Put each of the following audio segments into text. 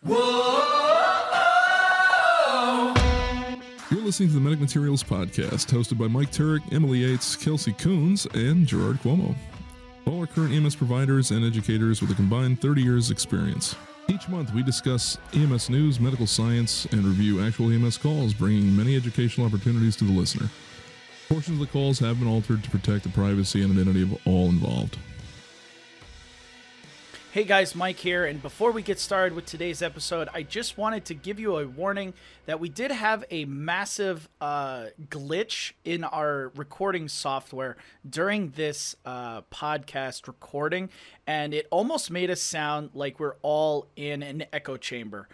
Whoa! You're listening to the Medic Materials Podcast, hosted by Mike Turek, Emily Yates, Kelsey Coons, and Gerard Cuomo. All are current EMS providers and educators with a combined 30 years experience. Each month, we discuss EMS news, medical science, and review actual EMS calls, bringing many educational opportunities to the listener. Portions of the calls have been altered to protect the privacy and identity of all involved. Hey guys, Mike here, and before we get started with today's episode, I just wanted to give you a warning that we did have a massive glitch in our recording software during this podcast recording, and it almost made us sound like we're all in an echo chamber.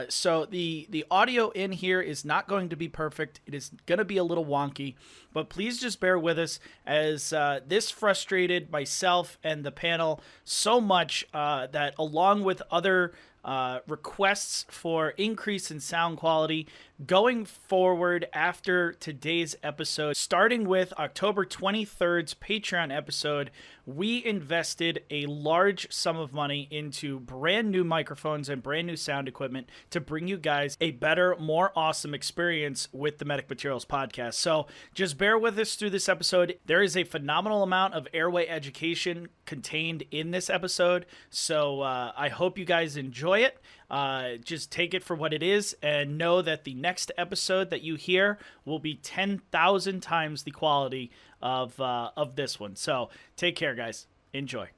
So the audio in here is not going to be perfect. It is going to be a little wonky, but please just bear with us as this frustrated myself and the panel so much that along with other requests for increase in sound quality going forward after today's episode, starting with October 23rd's Patreon episode, we invested a large sum of money into brand new microphones and brand new sound equipment to bring you guys a better, more awesome experience with the Medic Materials Podcast. So just bear with us through this episode. There is a phenomenal amount of Airway education contained in this episode, so I hope you guys enjoy it. Just take it for what it is and know that the next episode that you hear will be 10,000 times the quality of this one. So take care, guys. Enjoy.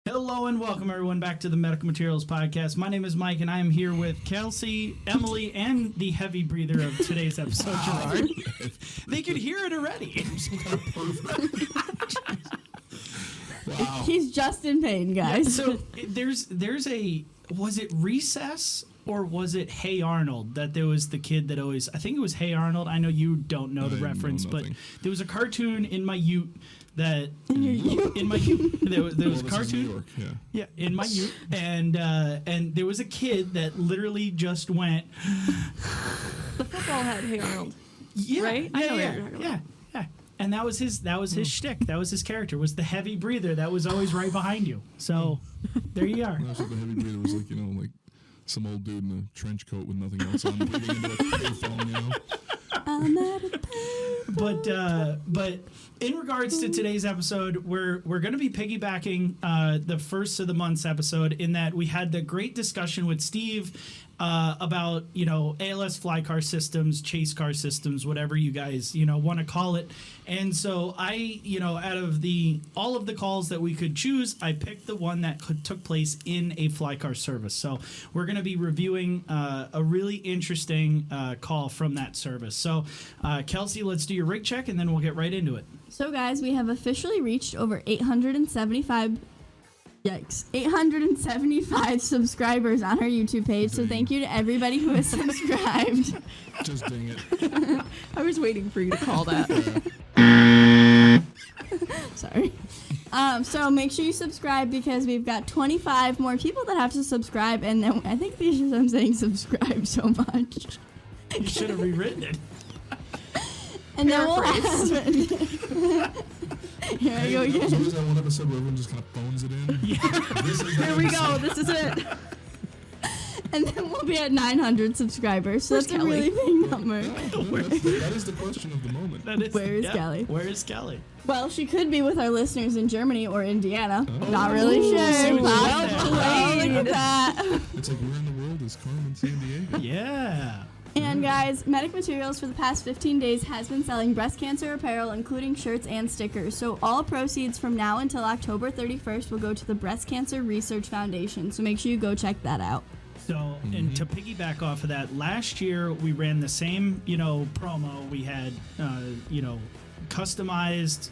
Hello and welcome everyone back to the Medical Materials Podcast. My name is Mike and I am here with Kelsey, Emily, and the heavy breather of today's episode, Gerard. They could hear it already. Wow. He's just in pain, guys. Yeah, so there's a, was it Recess or was it Hey Arnold that there was the kid that always, I think it was Hey Arnold. I know you don't know the reference, but there was a cartoon in my ute that in my ute there was a cartoon. New York, yeah, in my ute, and there was a kid that literally just went. The football had Hey Arnold. Yeah, right? I know what you're talking about. Yeah. And that was his shtick. That was his character. Was the heavy breather that was always right behind you. So there you are. No, so the heavy breather was like, like some old dude in a trench coat with nothing else on, breathing into a payphone, I'm at a payphone. But in regards to today's episode, we're going to be piggybacking the first of the month's episode in that we had the great discussion with Steve about, ALS fly car systems, chase car systems, whatever you guys, want to call it. And so I, out of all of the calls that we could choose, I picked the one that took place in a fly car service. So we're going to be reviewing a really interesting call from that service. So Kelsey, let's do your rig check and then we'll get right into it. So guys, we have officially reached over 875 subscribers on our YouTube page. So thank you to everybody who has subscribed. Just dang it. I was waiting for you to call that. Sorry. So make sure you subscribe because we've got 25 more people that have to subscribe. And then I think the issue is I'm saying subscribe so much. You should have rewritten it. And then we'll have Here I go again. There was that one episode where everyone just kind of phones it in. Yeah. Here we go. This is it. And then we'll be at 900 subscribers. So that's a really big number. That is the question of the moment. Where is Kelly? Where is Kelly? Well, she could be with our listeners in Germany or Indiana. Not really sure. Look at that. It's like, where in the world is Carmen San Diego? Yeah. And guys, Medic Materials for the past 15 days has been selling breast cancer apparel, including shirts and stickers. So all proceeds from now until October 31st will go to the Breast Cancer Research Foundation. So make sure you go check that out. So, and to piggyback off of that, last year we ran the same, promo. We had, customized,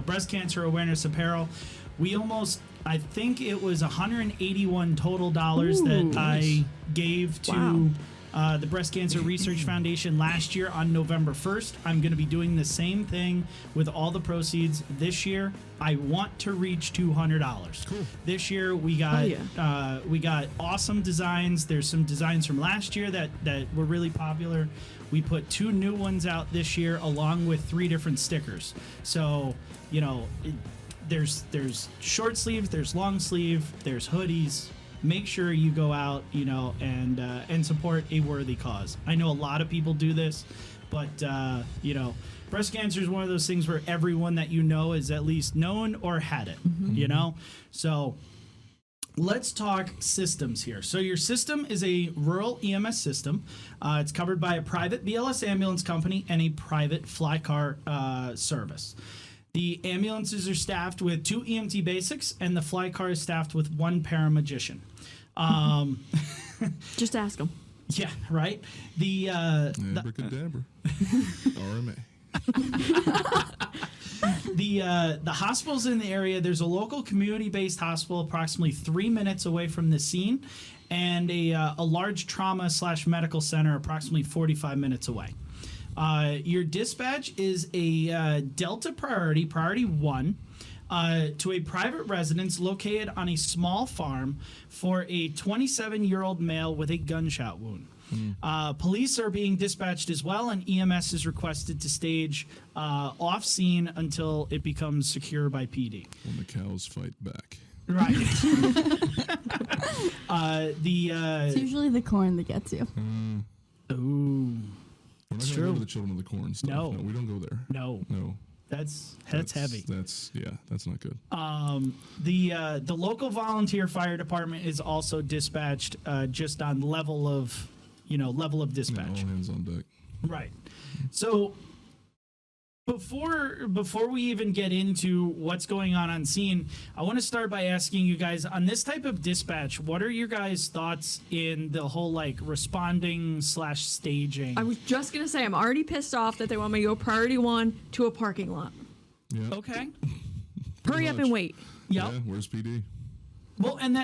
breast cancer awareness apparel. We almost, I think it was $181 total that I gave to the Breast Cancer Research Foundation last year on November 1st. I'm going to be doing the same thing with all the proceeds this year. I want to reach $200. Cool. This year we got awesome designs. There's some designs from last year that were really popular. We put 2 new ones out this year along with 3 different stickers. So, there's short sleeve, there's long sleeve, there's hoodies. make sure you go out, and support a worthy cause. I know a lot of people do this, but breast cancer is one of those things where everyone that you know is at least known or had it. So let's talk systems here. So your system is a rural EMS system. It's covered by a private BLS ambulance company and a private fly car service. The ambulances are staffed with 2 EMT basics, and the fly car is staffed with 1 paramagician. Just ask them. Yeah, right. The Abracadabra. RMA. The hospitals in the area, there's a local community-based hospital approximately 3 minutes away from the scene, and a large trauma/medical center approximately 45 minutes away. Your dispatch is a Delta priority 1, to a private residence located on a small farm for a 27-year-old male with a gunshot wound. Police are being dispatched as well, and EMS is requested to stage off scene until it becomes secure by PD. When the cows fight back. Right. It's usually the corn that gets you. Ooh. We're not going to go to the Children of the Corn stuff. No, we don't go there. No. That's heavy. That's not good. The local volunteer fire department is also dispatched just on level of dispatch. All hands on deck. Right. So before we even get into what's going on scene, I want to start by asking you guys, on this type of dispatch, what are your guys' thoughts in the whole responding/staging? I was just going to say, I'm already pissed off that they want me to go priority 1 to a parking lot. Yeah. Okay. Hurry up and wait. Yep. Yeah, where's PD? Well, and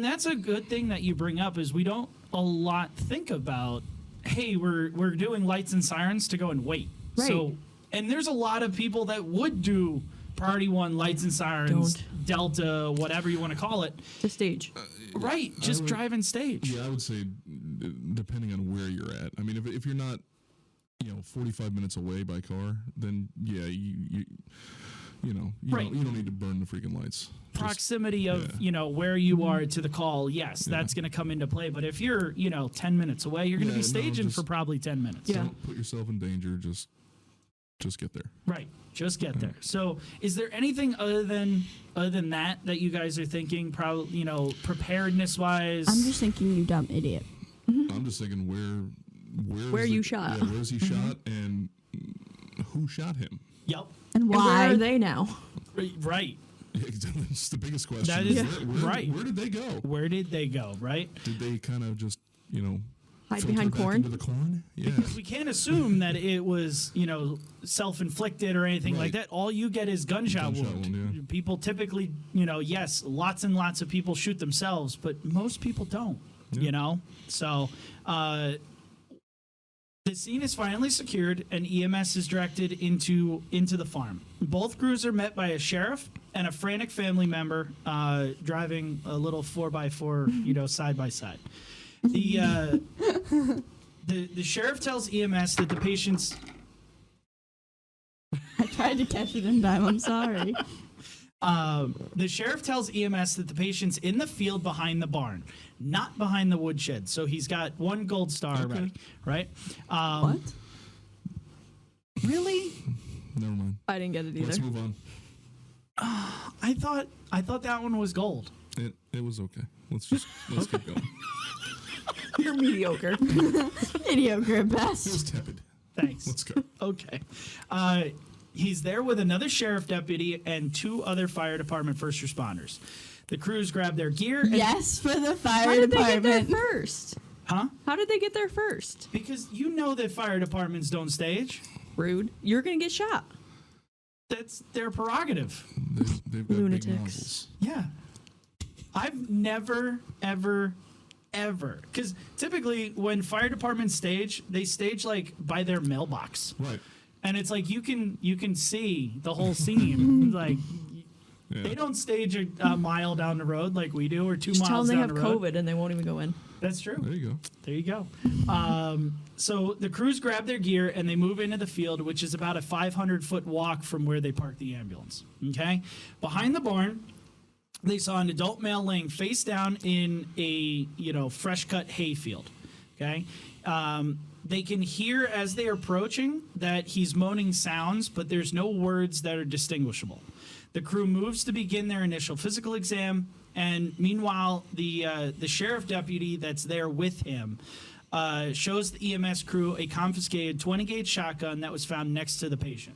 that's a good thing that you bring up, is we don't a lot think about, hey, we're doing lights and sirens to go and wait. Right. So, and there's a lot of people that would do priority 1, lights and sirens, Delta, whatever you want to call it. To stage. Right. Just drive and stage. Yeah, I would say depending on where you're at. I mean, if you're not, 45 minutes away by car, then yeah, you don't need to burn the freaking lights. Proximity of where you are to the call, yes, that's going to come into play. But if you're 10 minminutes away, you're going to be staging for probably 10 minutes. Yeah. Don't put yourself in danger. Just get there. Right. Just get there. So, is there anything other than that you guys are thinking? Probably, preparedness wise. I'm just thinking, you dumb idiot. I'm just thinking where you shot. Yeah, where's he shot and who shot him? Yep. And And why? where are they now? Right. That's the biggest question. That is where did they go? Where did they go? Right. Did they kind of just Hide filter behind back corn? into the corn? Yeah. Because we can't assume that it was, self-inflicted or anything like that. All you get is gunshot wound. Yeah. People typically, yes, lots and lots of people shoot themselves, but most people don't. So the scene is finally secured, and EMS is directed into the farm. Both crews are met by a sheriff and a frantic family member driving a little 4x4, side by side. The sheriff tells EMS that the patient's... I tried to catch it in time. I'm sorry. The sheriff tells EMS that the patient's in the field behind the barn, not behind the woodshed. So he's got 1 gold star already, right? What? Really? Never mind. I didn't get it either. Let's move on. I thought that one was gold. It was okay. Let's keep going. You're mediocre. Mediocre at It best. was tepid. Thanks. Let's go. Okay. He's there with another sheriff deputy and 2 other fire department first responders. The crews grab their gear. And, Yes, for the How fire did they get there department. first? Huh? How did they get there first? Because that fire departments don't stage. Rude. You're going to get shot. That's their prerogative. They've got big Lunatics. nozzles. Yeah. I've never, ever, because typically when fire departments stage, they stage by their mailbox. Right. And it's you can see the whole scene. Yeah. They don't stage a mile down the road like we do, or 2 Just tell miles them they down have the road. COVID and they won't even go in. That's true. There you go. There you go. So the crews grab their gear and they move into the field, which is about a 500-foot walk from where they park the ambulance. Okay? Behind the barn, they saw an adult male laying face down in a fresh cut hayfield. Okay. They can hear as they're approaching that he's moaning sounds, but there's no words that are distinguishable. The crew moves to begin their initial physical exam, and meanwhile, the sheriff deputy that's there with him shows the EMS crew a confiscated 20-gauge shotgun that was found next to the patient.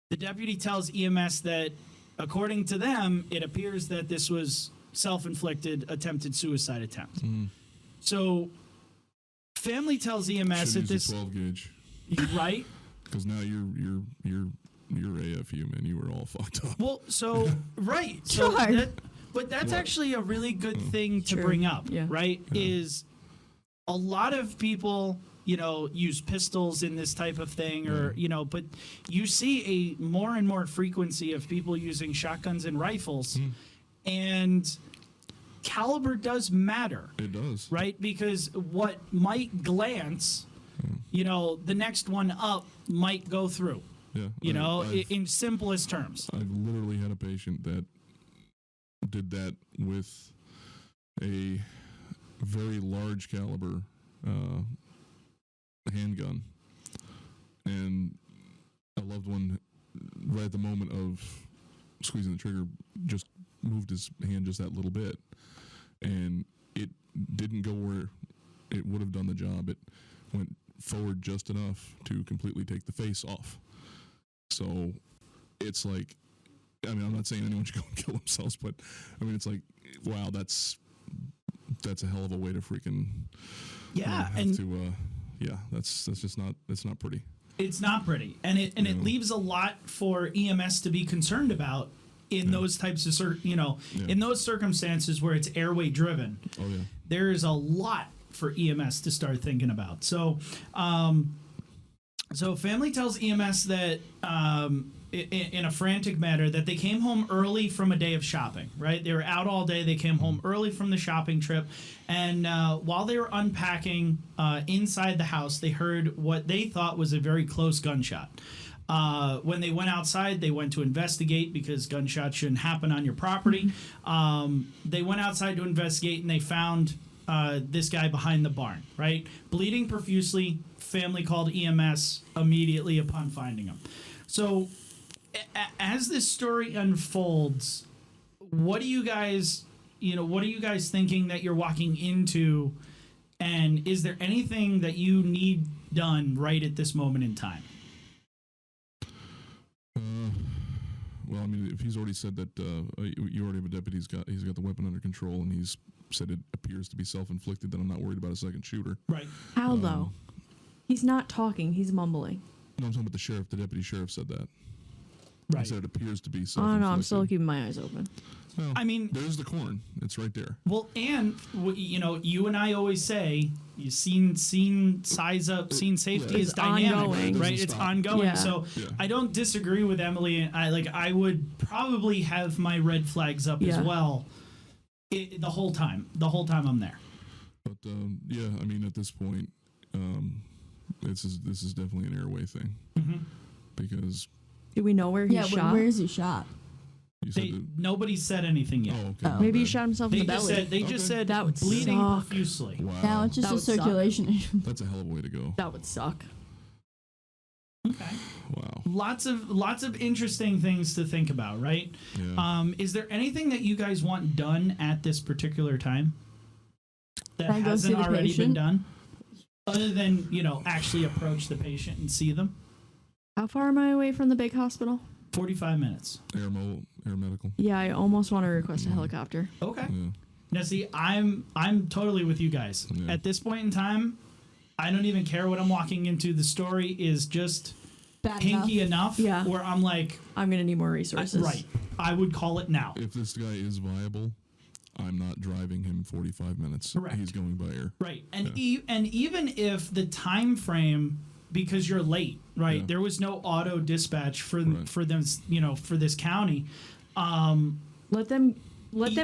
The deputy tells EMS that, according to them, it appears that this was self-inflicted attempted suicide attempt. So family tells EMS that this 12-gauge, right? Because now you're AFU, man. You were all fucked up. Well, so right, so Sure. but that's actually a really good thing to True. bring up, Yeah. right? Is a lot of people, use pistols in this type of thing, or but you see a more and more frequency of people using shotguns and rifles, and caliber does matter. It does. Right? Because what might glance, the next one up might go through. Yeah. In simplest terms. I've literally had a patient that did that with a very large caliber handgun, and a loved one, right at the moment of squeezing the trigger, just moved his hand just that little bit, and it didn't go where it would have done the job. It went forward just enough to completely take the face off. So it's like, I'm not saying anyone should go and kill themselves, but it's like, wow, that's a hell of a way to freaking that's just not, it's not pretty. It's not pretty, and it leaves a lot for EMS to be concerned about in those types of in those circumstances where it's airway driven. Oh yeah, there is a lot for EMS to start thinking about. So, so family tells EMS that in a frantic manner that they came home early from a day of shopping. Right, they were out all day. They came home early from the shopping trip, and while they were unpacking inside the house, they heard what they thought was a very close gunshot. When they went outside, they went to investigate because gunshots shouldn't happen on your property. They went outside to investigate, and they found this guy behind the barn, right? Bleeding profusely. Family called EMS immediately upon finding him. So as this story unfolds, what are you guys thinking that you're walking into? And is there anything that you need done right at this moment in time? Well, if he's already said that you already have a deputy, he's got the weapon under control, and he's said it appears to be self-inflicted, then I'm not worried about a second shooter. Right. How though? He's not talking. He's mumbling. No, I'm talking about the sheriff. The deputy sheriff said that. Right. He said it appears to be I self-inflicted. don't know. I'm still keeping my eyes open. Well, I mean, there's the corn. It's right there. Well, and you and I always say, you scene size up, scene safety is dynamic, ongoing. right? It's ongoing. Yeah. So Yeah. I don't disagree with Emily. I would probably have my red flags up as Yeah. well the whole time I'm there. But at this point, this is definitely an Airway thing, because Do we know where he shot? where is he shot? you said Nobody said anything yet. oh, okay. Maybe he Okay. shot himself in They the just belly. said just said That would bleeding suck. profusely. Wow, Now it's just That a would suck. circulation issue. that's a hell of a way to go. That would suck. Okay. Wow. Lots of interesting things to think about, right? Yeah. Is there anything that you guys want done at this particular time that Can I go see hasn't the already been patient? done? Other than, actually approach the patient and see them? How far am I away from the big hospital? 45 minutes. Air medical. Yeah, I almost want to request a helicopter. Okay. Yeah. Now see, I'm totally with you guys. Yeah. At this point in time, I don't even care what I'm walking into. The story is just Bad pinky enough. enough Yeah. where I'm like, I'm going to need more resources. right, I would call it now. If this guy is viable, I'm not driving him 45 minutes. Correct. He's going by air. Right, and Yeah. and even if the time frame, because you're late, right? Yeah. There was no auto dispatch for Right. for them, for this county. Let them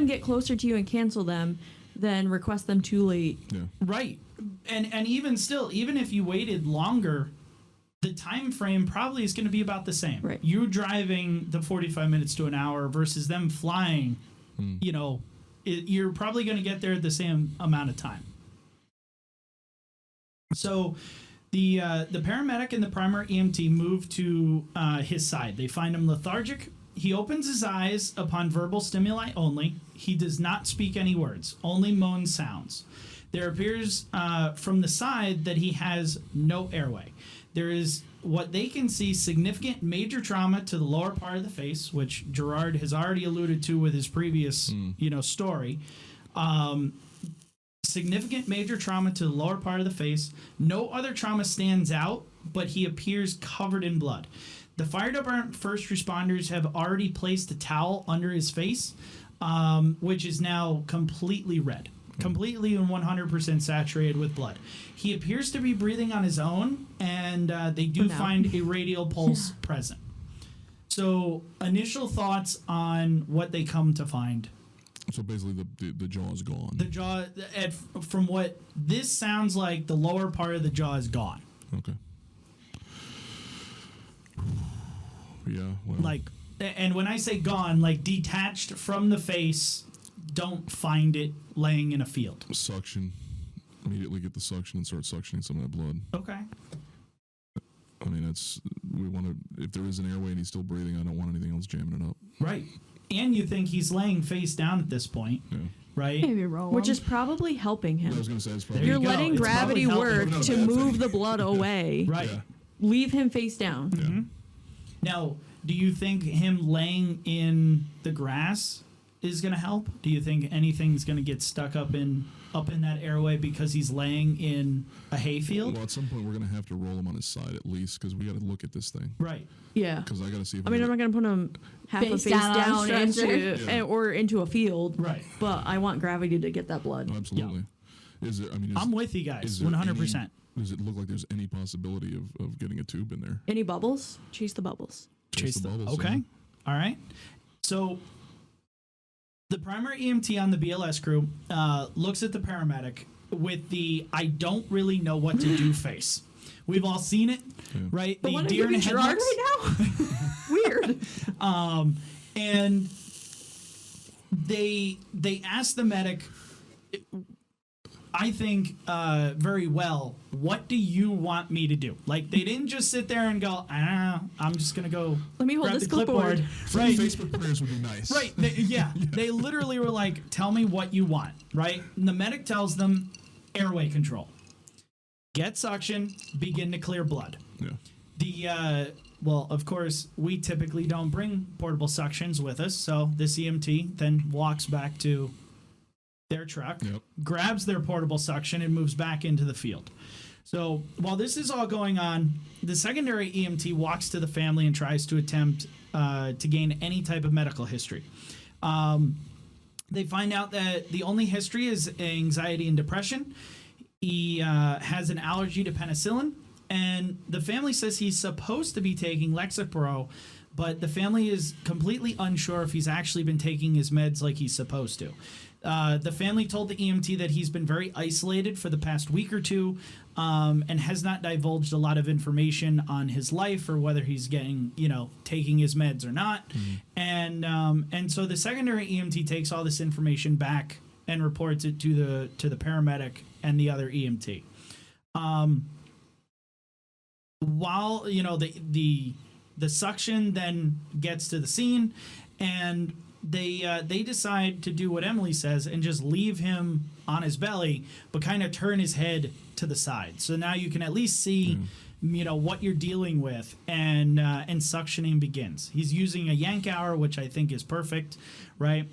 get closer to you and cancel them, then request them too late. Yeah. Right, and even still, even if you waited longer, the time frame probably is going to be about the same. Right. You driving the 45 minutes to an hour versus them flying you know, you're probably going to get there at the same amount of time. So the paramedic and the primary EMT move to his side. They find him lethargic. He opens his eyes upon verbal stimuli only. He does not speak any words, only moan sounds. There appears from the side that he has no airway. There is what they can see significant major trauma to the lower part of the face, which Gerard has already alluded to with his previous story. Significant major trauma to the lower part of the face. No other trauma stands out, but he appears covered in blood. The fire department first responders have already placed a towel under his face, which is now completely red, completely and 100% saturated with blood. He appears to be breathing on his own, and they do find a radial pulse present. So, initial thoughts on what they come to find. So basically, the jaw is gone. The jaw, from what this sounds like, the lower part of the jaw is gone. Okay. Yeah. Well. Like, and when I say gone, like detached from the face, don't find it laying in a field. Suction. Immediately get the suction and start suctioning some of that blood. Okay. I mean, we want to, if there is an airway and he's still breathing, I don't want anything else jamming it up. Right. And you think he's laying face down at this point. Yeah. Right? Maybe roll Which him. is probably helping him. I was going to say it's probably. You're you go. letting It's gravity probably work helping. to move the blood away. Right. Yeah. Leave him face down. Yeah. Mm-hmm. Now, do you think him laying in the grass is going to help? Do you think anything's going to get stuck up in that airway because he's laying in a hayfield? Well, at some point we're going to have to roll him on his side at least because we got to look at this thing. Right. Yeah. Because I got to see if I mean, I'm not going to put him half Face a face down on a down stretcher. or into a field. Right. But I want gravity to get that blood. Oh, absolutely. Is it? I mean, I'm with you guys, is there 100%. Does it look like there's any possibility of getting a tube in there? Any bubbles? Chase the bubbles. Chase the bubbles. Okay. Yeah. All right. So the primary EMT on the BLS crew looks at the paramedic with the "I don't really know what to do" face. We've all seen it, right? But The deer in the Gerard headlights. right now? Weird. And they ask the medic, I think very well, what do you want me to do? Like, they didn't just sit there and go, I don't know, I'm just going to go Let me hold grab this the clipboard. Right. Facebook prayers would be nice. Right. They literally were like, tell me what you want, right? And the medic tells them airway control. Get suction, begin to clear blood. Yeah. Well, of course, we typically don't bring portable suctions with us, so this EMT then walks back to their truck, grabs their portable suction, and moves back into the field. So while this is all going on, the secondary EMT walks to the family and tries to attempt to gain any type of medical history. They find out that the only history is anxiety and depression. He has an allergy to penicillin, and the family says he's supposed to be taking Lexapro, but the family is completely unsure if he's actually been taking his meds like he's supposed to. The family told the EMT that he's been very isolated for the past week or two and has not divulged a lot of information on his life or whether he's taking his meds or not. And so the secondary EMT takes all this information back and reports it to the paramedic and the other EMT. While the suction then gets to the scene, and they decide to do what Emily says and just leave him on his belly, but kind of turn his head to the side. So now you can at least see, what you're dealing with, and suctioning begins. He's using a yank hour, which I think is perfect, right?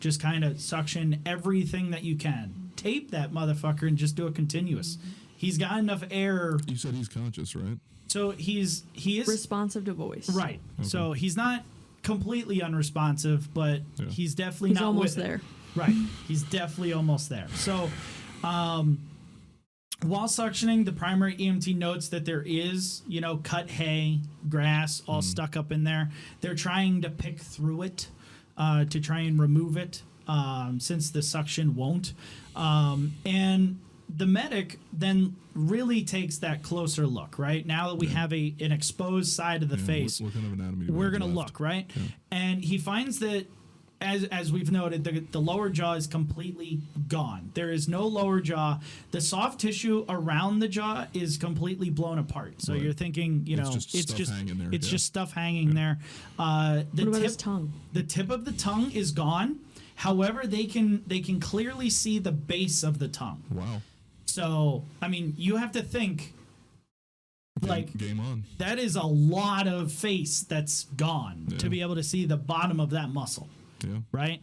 Just kind of suction everything that you can. Tape that motherfucker and just do it continuous. He's got enough air. You said he's conscious, right? So he is Responsive to voice. right. Okay. So he's not completely unresponsive, but he's definitely He's not almost with it. there. Right. He's definitely almost there. So while suctioning, the primary EMT notes that there is, cut hay, grass, all stuck up in there. They're trying to pick through it to try and remove it since the suction won't. And the medic then really takes that closer look, right? Now that we have an exposed side of the face, What kind of anatomy do we we're have going to left? look, right? Yeah. And he finds that as we've noted, the lower jaw is completely gone. There is no lower jaw. The soft tissue around the jaw is completely blown apart. So you're thinking, it's just hanging there. It's just stuff hanging there. What about his tongue? The tip of the tongue is gone. However, they can clearly see the base of the tongue. Wow. So, I mean, you have to think, game on. that is a lot of face that's gone to be able to see the bottom of that muscle. Yeah. Right?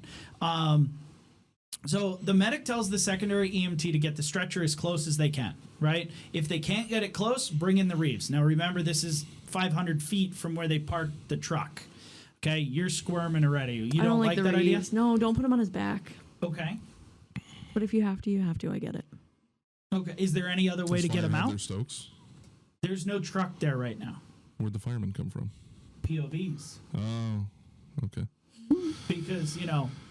So the medic tells the secondary EMT to get the stretcher as close as they can, right? If they can't get it close, bring in the Reeves. Now remember, this is 500 feet from where they parked the truck. Okay, you're squirming already. You don't like the that idea? No, don't put him on his back. Okay. But if you have to, you have to. I get it. Okay. Is there any other way to get him out? Stokes? There's no truck there right now. Where'd the firemen come from? POVs. Oh, okay. Because,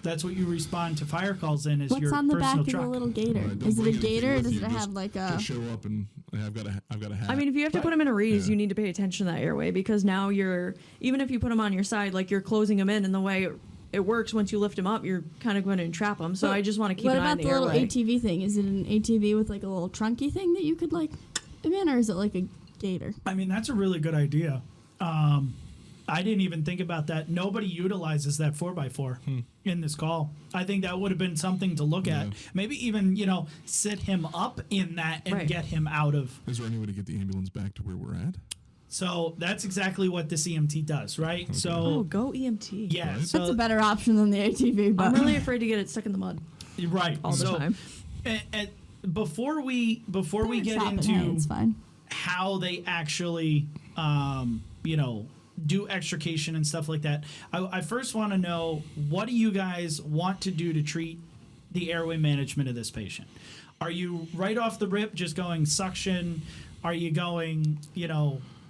that's what you respond to fire calls in is What's your on the personal back truck. of the little gator? Right, Is it a bring anything gator or with does you, it have just- like a... Just show up and I've got a hat. I mean, if you have to put him in a Reeves, Yeah. you need to pay attention to that airway because now even if you put him on your side, like you're closing him in, and the way it works once you lift him up, you're kind of going to entrap him. So I just want to keep What an eye on about the the little airway. ATV thing? Is it an ATV with like a little trunky thing that you could like him in, or is it like a gator? I mean, that's a really good idea. I didn't even think about that. Nobody utilizes that 4x4 in this call. I think that would have been something to look at. Maybe even, sit him up in that and get him out of. Is there any way to get the ambulance back to where we're at? So that's exactly what this EMT does, right? Okay. So go EMT. yeah, Right. so That's a better option than the ATV, but I'm really afraid to get it stuck in the mud right all the so, time. Before we get Stop it. Hey, into it's fine. how they actually, do extrication and stuff like that, I first want to know, what do you guys want to do to treat the airway management of this patient? Are you right off the rip just going suction? Are you going,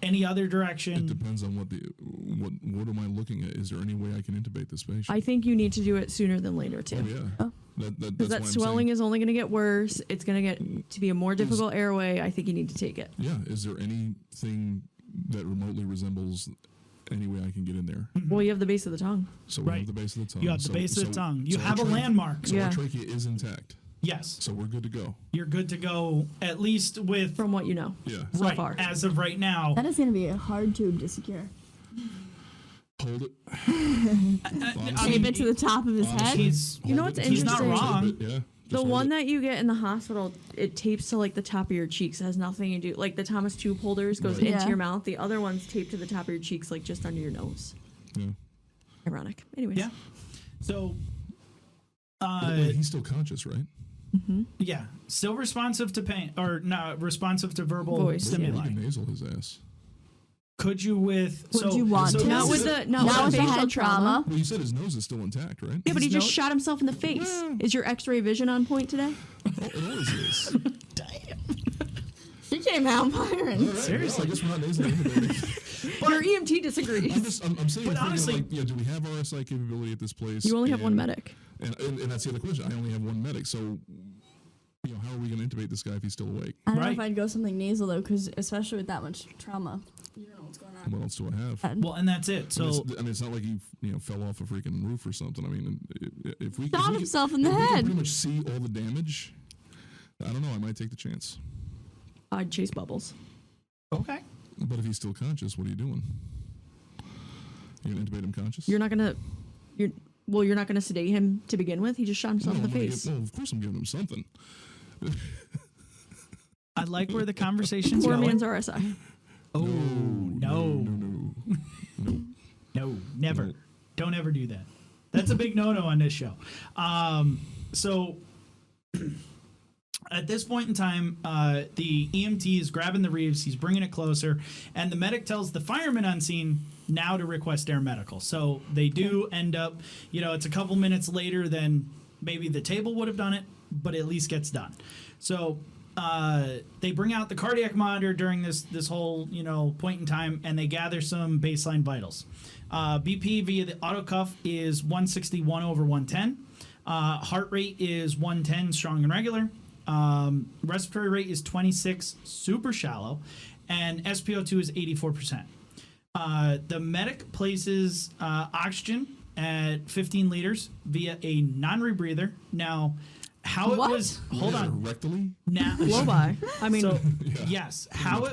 any other direction? It depends on what am I looking at? Is there any way I can intubate this patient? I think you need to do it sooner than later too. Oh yeah. That's Because why that I'm swelling saying, is only going to get worse. It's going to get to be a more difficult airway. I think you need to take it. Yeah. Is there anything that remotely resembles any way I can get in there? Well, you have the base of the tongue. So we Right. have the base of the tongue. You have the base of the tongue. You our have a landmark. So Yeah. our trachea is intact. Yes, So we're good to go. you're good to go, at least with From what you know. Yeah. So right far. as of right now. That is going to be a hard tube to secure. Hold it. Tape it to the top of his head. He's You know what's He's not interesting? wrong. Yeah. The one that you get in the hospital, it tapes to like the top of your cheeks. It has nothing to do. Like the Thomas tube holders goes Right. into Yeah. your mouth. The other one's taped to the top of your cheeks, like just under your nose. Yeah. Ironic. Anyways. Yeah. So, Wait, he's still conscious, right? yeah, still responsive to pain, or not responsive to verbal Voice, yeah. You stimuli. can nasal his ass. Could you with? Would you want to? Not this with is- the Not with the facial head trauma. Well, you said his nose is still intact, right? Yeah, but he His just nose- shot himself in the face. Is your X-ray vision on point today? Oh, it always is. Damn. She came out firing. All right, Seriously. well, I guess we're not nasally intubating. Your EMT disagrees. I'm sitting But here honestly- thinking, like, do we have RSI capability at this place? You only have one And- medic. And that's the other question. I only have one medic, so how are we going to intubate this guy if he's still awake? I don't know Right. if I'd go something nasal though, because especially with that much trauma, you don't know what's going on. What else do I have? Well, and that's it. So It's not like he fell off a freaking roof or something. I mean, if we Shot if we himself can, in the if we can head. pretty much see all the damage, I don't know. I might take the chance. I'd chase bubbles. okay. But if he's still conscious, what are you doing? You're gonna intubate him conscious? You're not gonna sedate him to begin with. He just shot himself in the I'm gonna face. well, of course I'm giving him something. I like where the conversation's Poor going. man's RSI. Oh No. No, never. No. Don't ever do that. That's a big no-no on this show. So at this point in time, the EMT is grabbing the Reeves. He's bringing it closer, and the medic tells the fireman on scene now to request air medical. So they do end up, it's a couple minutes later than maybe the table would have done it, but it at least gets done. So they bring out the cardiac monitor during this whole point in time, and they gather some baseline vitals. BP via the auto cuff is 161/110. Heart rate is 110, strong and regular. Respiratory rate is 26, super shallow, and SpO2 is 84%. The medic places oxygen at 15 liters via a non-rebreather. Now, how What? it was... Hold on. Rectally? Now, Blow by. I mean, so, yes, how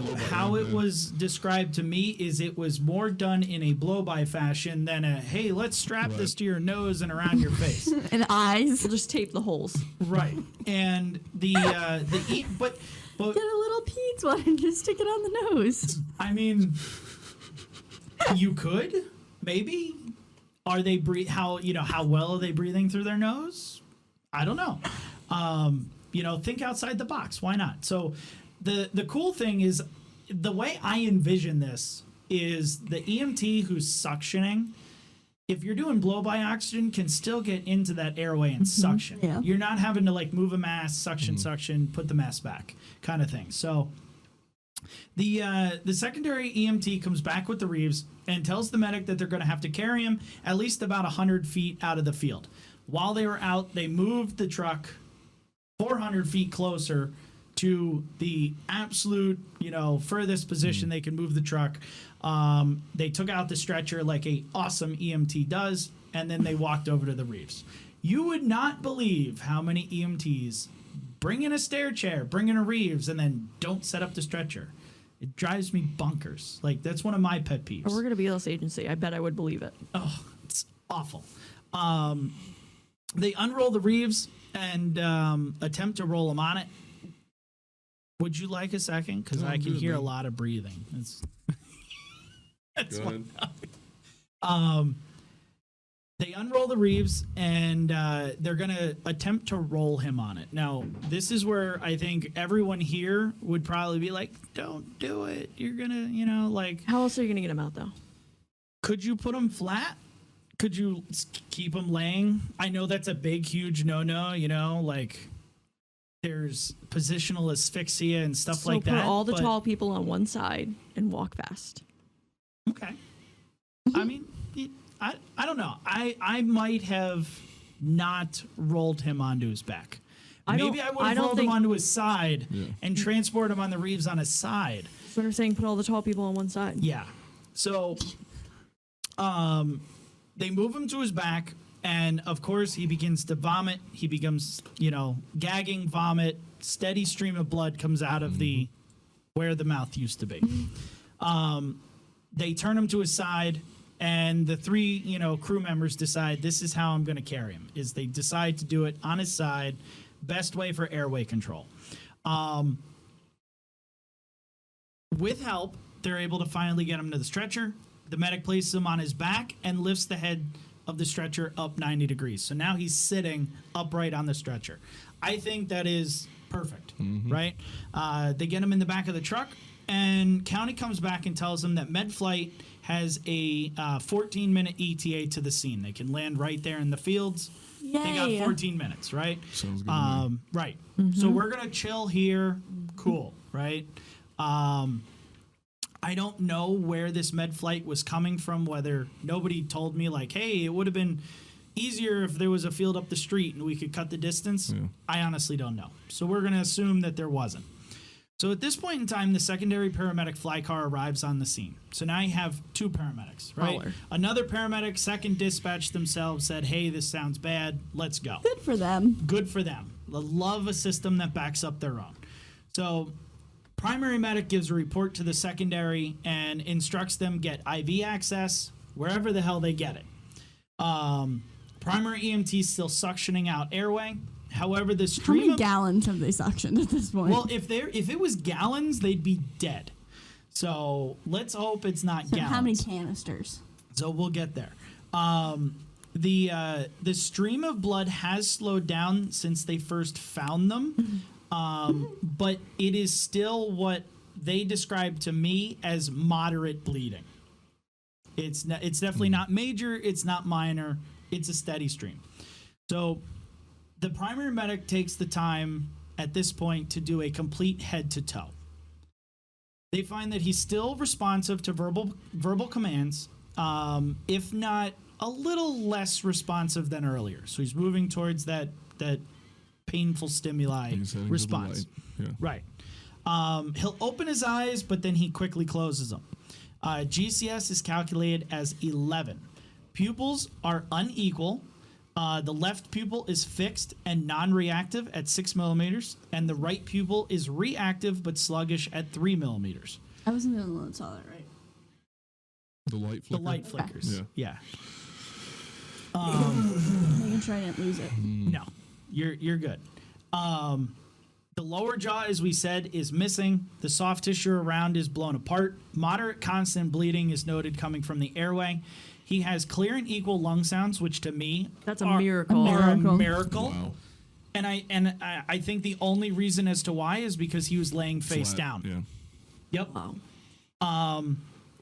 it was described to me is it was more done in a blow-by fashion than a, hey, let's strap this to your nose and around your face. And eyes. we'll just tape the holes. Right. And but Get a little Pete's one and just stick it on the nose. I mean, you could, maybe. Are they how well are they breathing through their nose? I don't know. Think outside the box. Why not? So the cool thing is the way I envision this is the EMT who's suctioning, if you're doing blow-by oxygen, can still get into that airway and suction. Yeah. You're not having to like move a mask, suction, put the mask back kind of thing. So the secondary EMT comes back with the Reeves and tells the medic that they're going to have to carry him at least about 100 feet out of the field. While they were out, they moved the truck 400 feet closer to the absolute, furthest position they can move the truck. They took out the stretcher like a awesome EMT does, and then they walked over to the Reeves. You would not believe how many EMTs bring in a stair chair, bring in a Reeves, and then don't set up the stretcher. It drives me bonkers. Like, that's one of my pet peeves. Or we're going to BLS agency. I bet I would believe it. Oh, it's awful. They unroll the Reeves and attempt to roll him on it. Would you like a second? Because I can hear a lot of breathing. That's Go ahead. They unroll the Reeves and they're going to attempt to roll him on it. Now, this is where I think everyone here would probably be like, don't do it. You're going to, like... How else are you going to get him out, though? Could you put him flat? Could you keep him laying? I know that's a big, huge no-no, like there's positional asphyxia and stuff like that. So put all the tall people on one side and walk fast. Okay. I mean, I don't know. I might have not rolled him onto his back. Maybe I would have rolled him onto his side and transport him on the Reeves on his side. So they're saying put all the tall people on one side. Yeah. So, they move him to his back, and of course he begins to vomit. He becomes, gagging, vomit. Steady stream of blood comes out of the where the mouth used to be. They turn him to his side, and the three, crew members decide this is how I'm going to carry him. Is they decide to do it on his side, best way for airway control. With help, they're able to finally get him to the stretcher. The medic places him on his back and lifts the head of the stretcher up 90 degrees. So now he's sitting upright on the stretcher. I think that is perfect, right? They get him in the back of the truck, and County comes back and tells him that MedFlight has a 14-minute ETA to the scene. They can land right there in the fields. Yay. They got 14 minutes, right? Sounds good to me. Right. So we're going to chill here. Cool, right? I don't know where this med flight was coming from, whether nobody told me like, hey, it would have been easier if there was a field up the street and we could cut the distance. Yeah. I honestly don't know. So we're going to assume that there wasn't. So at this point in time, the secondary paramedic fly car arrives on the scene. So now you have two paramedics, right? Holler. Another paramedic, second dispatch themselves, said, hey, this sounds bad. Let's go. Good for them. Good for them. Love a system that backs up their own. So primary medic gives a report to the secondary and instructs them get IV access wherever the hell they get it. Primary EMT still suctioning out airway. However, the How stream many gallons have they suctioned at this point? Well, if it was gallons, they'd be dead. So let's hope it's not gallons. How many canisters? So we'll get there. The stream of blood has slowed down since they first found them, but it is still what they described to me as moderate bleeding. It's definitely not major. It's not minor. It's a steady stream. So the primary medic takes the time at this point to do a complete head to toe. They find that he's still responsive to verbal commands, if not a little less responsive than earlier. So he's moving towards that painful stimuli response. Yeah. Right. He'll open his eyes, but then he quickly closes them. GCS is calculated as 11. Pupils are unequal. The left pupil is fixed and non-reactive at 6 millimeters, and the right pupil is reactive but sluggish at 3 millimeters. I wasn't the only one that saw that, right? The light flicker? The light flickers. Yeah. Making sure I didn't lose it. No, you're good. The lower jaw, as we said, is missing. The soft tissue around is blown apart. Moderate constant bleeding is noted coming from the airway. He has clear and equal lung sounds, which to me That's a miracle. are a miracle. Wow. And I think the only reason as to why is because he was laying face Flat, down. Yeah. Yep. Wow.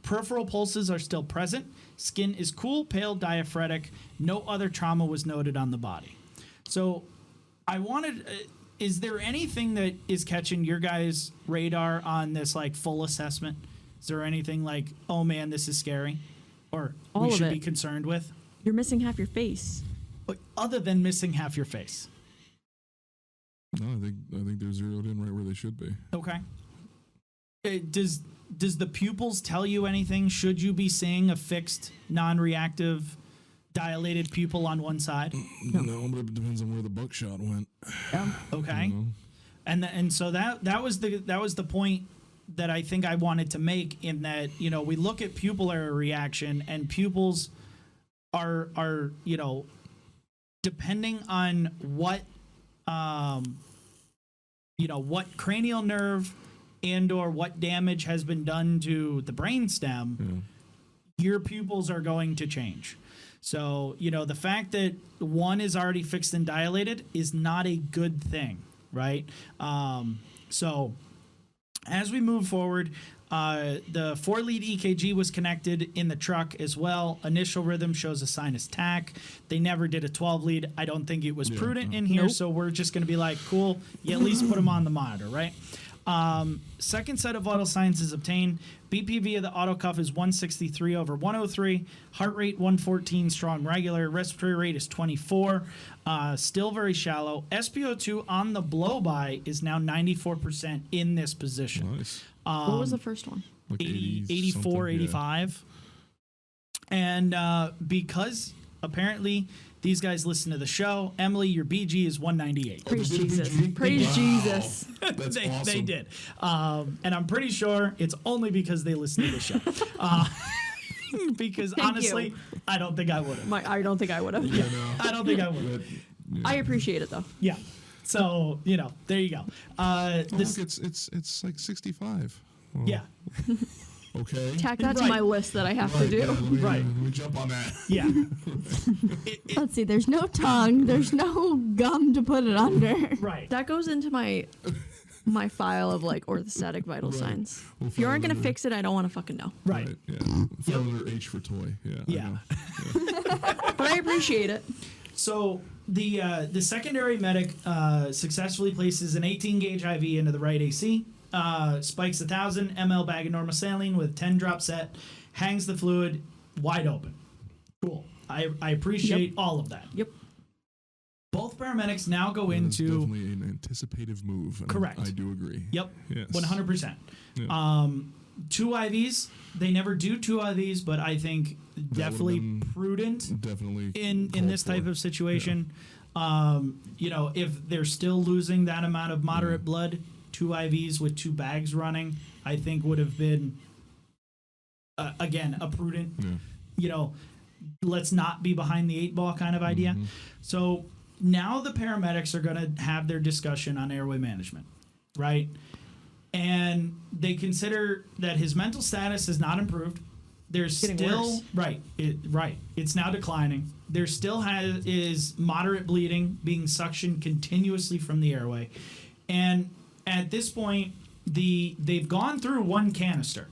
Peripheral pulses are still present. Skin is cool, pale, diaphoretic. No other trauma was noted on the body. So I wanted, is there anything that is catching your guys' radar on this like full assessment? Is there anything like, oh man, this is scary? Or All we of should it. be concerned with? You're missing half your face. But other than missing half your face. No, I think they're zeroed in right where they should be. Okay. Does the pupils tell you anything? Should you be seeing a fixed, non-reactive, dilated pupil on one side? No, but it depends on where the buckshot went. Okay. You know? And so that was the point that I think I wanted to make, in that, you know, we look at pupillary reaction, and pupils are you know, depending on what you know, what cranial nerve and or what damage has been done to the brainstem, your pupils are going to change. So, you know, the fact that one is already fixed and dilated is not a good thing, right? So as we move forward, the 4-lead EKG was connected in the truck as well. Initial rhythm shows a sinus tach. They never did a 12-lead. I don't think it was prudent in here, so we're just going to be like, cool, you at least put them on the monitor, right? Second set of vital signs is obtained. BPV of the auto cuff is 163 over 103. Heart rate 114, strong regular. Respiratory rate is 24. Still very shallow. SpO2 on the blow-by is now 94% in this position. Nice. What was the first one? Like 84, something, yeah. 85. And because apparently these guys listen to the show, Emily, your BG is 198. Praise Did it Jesus. BG? Praise Wow. Jesus. That's they awesome. did. And I'm pretty sure it's only because they listen to the show. Because Thank honestly, you. I don't think I would have. I don't think I would have. I don't think I would have. I appreciate it though. Yeah. So, you know, there you go. This, Look, it's like 65. Well, yeah. Okay. Tack that to Right. my list that I have to do. Yeah, Right. Let me jump on that. Yeah. Let's see, there's no tongue, there's no gum to put it under. Right. That goes into my file of like orthostatic vital Right. signs. We'll If you aren't gonna follow fix it, I don't want to fucking know. Right. Yeah. Throw another H for toy. Yeah. I Yeah. know. But I appreciate it. So the secondary medic successfully places an 18 gauge IV into the right AC, spikes 1,000 ml bag of normal saline with 10 drop set, hangs the fluid wide open. Cool. I appreciate all of that. Yep. Both paramedics now go That's into definitely an anticipative move. And Correct. I do agree. Yep. Yes. 100%. Yeah. 2 IVs. They never do 2 IVs, but I think definitely been prudent Definitely. in called this type for. of situation. You know, if they're still losing that amount of moderate blood, 2 IVs with 2 bags running, I think would have been again a prudent. Yeah. You know, let's not be behind the 8 ball kind of idea. So now the paramedics are going to have their discussion on airway management, right? And they consider that his mental status has not improved. There's Getting still worse. right. It's now declining. There still is moderate bleeding being suctioned continuously from the airway, and at this point, they've gone through 1 canister.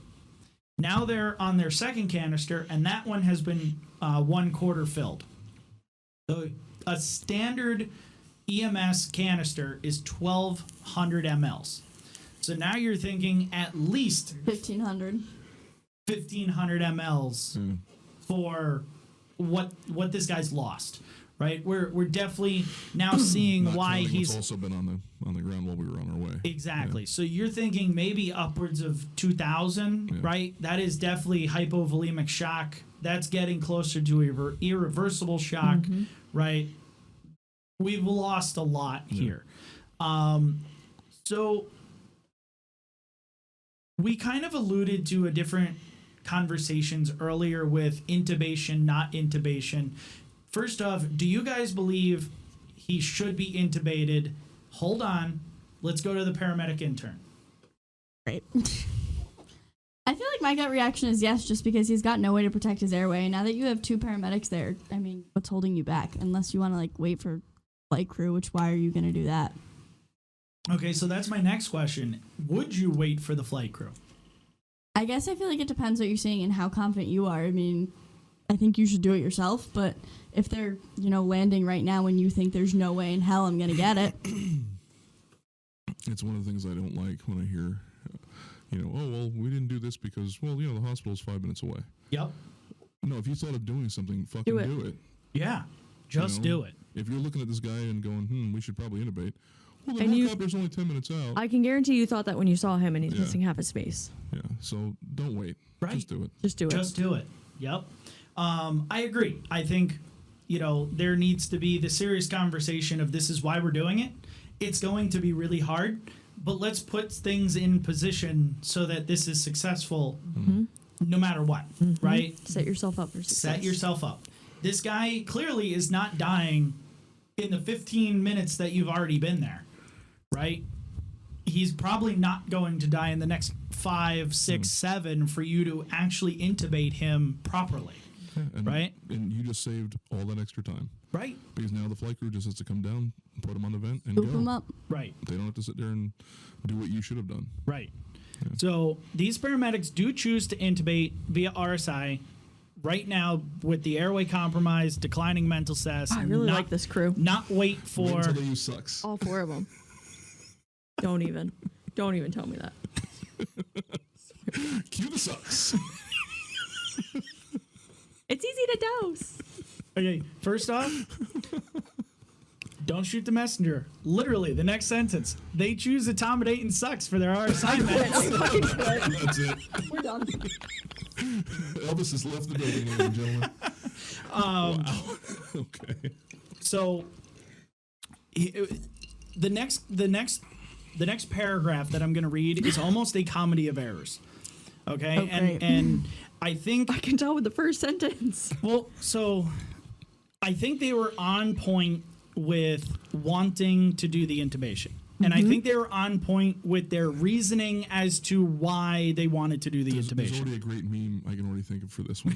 Now they're on their second canister, and that one has been 1/4 filled. So a standard EMS canister is 1,200 mLs. So now you're thinking at least 1,500. 1,500 mLs for what this guy's lost, right? We're definitely now seeing Not why counting he's what's also been on the ground while we were on our way. Exactly. So you're thinking maybe upwards of 2,000, right? That is definitely hypovolemic shock. That's getting closer to irreversible shock, right? We've lost a lot here. So we kind of alluded to a different conversations earlier with intubation, not intubation. First off, do you guys believe he should be intubated? Hold on. Let's go to the paramedic intern. Right. I feel like my gut reaction is yes, just because he's got no way to protect his airway. And now that you have 2 paramedics there, I mean, what's holding you back? Unless you want to like wait for flight crew, which why are you going to do that? Okay, so that's my next question. Would you wait for the flight crew? I guess I feel like it depends what you're seeing and how confident you are. I mean, I think you should do it yourself, but if they're, landing right now and you think there's no way in hell I'm going to get it. It's one of the things I don't like when I hear, oh, well, we didn't do this because, well, the hospital's 5 minutes away. Yep. No, if you thought of doing something, fucking do it. Yeah, just do it. If you're looking at this guy and going, we should probably intubate. Well, the And helicopter's only 10 minutes out. I can guarantee you thought that when you saw him and he's missing half his face. Yeah, so don't wait. Right. Just do it. Just do it. Just do it. Yep. I agree. I think, there needs to be the serious conversation of this is why we're doing it. It's going to be really hard, but let's put things in position so that this is successful no matter what, right? Set yourself up for success. Set yourself up. This guy clearly is not dying in the 15 minutes that you've already been there, right? He's probably not going to die in the next 5, 6, 7 for you to actually intubate him properly, right? And you just saved all that extra time. Right. Because now the flight crew just has to come down, put him on the vent, and Boop go. him up. Right. They don't have to sit there and do what you should have done. Right. So these paramedics do choose to intubate via RSI right now with the airway compromise, declining mental status. I really like this crew. Not wait for... Wait until they use sucks. All 4 of them. Don't even tell me that. Cue the sucks. It's easy to dose. Okay, first off, don't shoot the messenger. Literally, the next sentence. They choose accommodate and sucks for their RSI meds. That's it. We're done. Elvis has left the building, ladies and gentlemen. Wow. Okay. So, the next paragraph that I'm going to read is almost a comedy of errors. Okay, Oh, great. and I think I can tell with the first sentence. well, so I think they were on point with wanting to do the intubation. And I think they were on point with their reasoning as to why they wanted to do the There's intubation. already a great meme I can already think of for this one.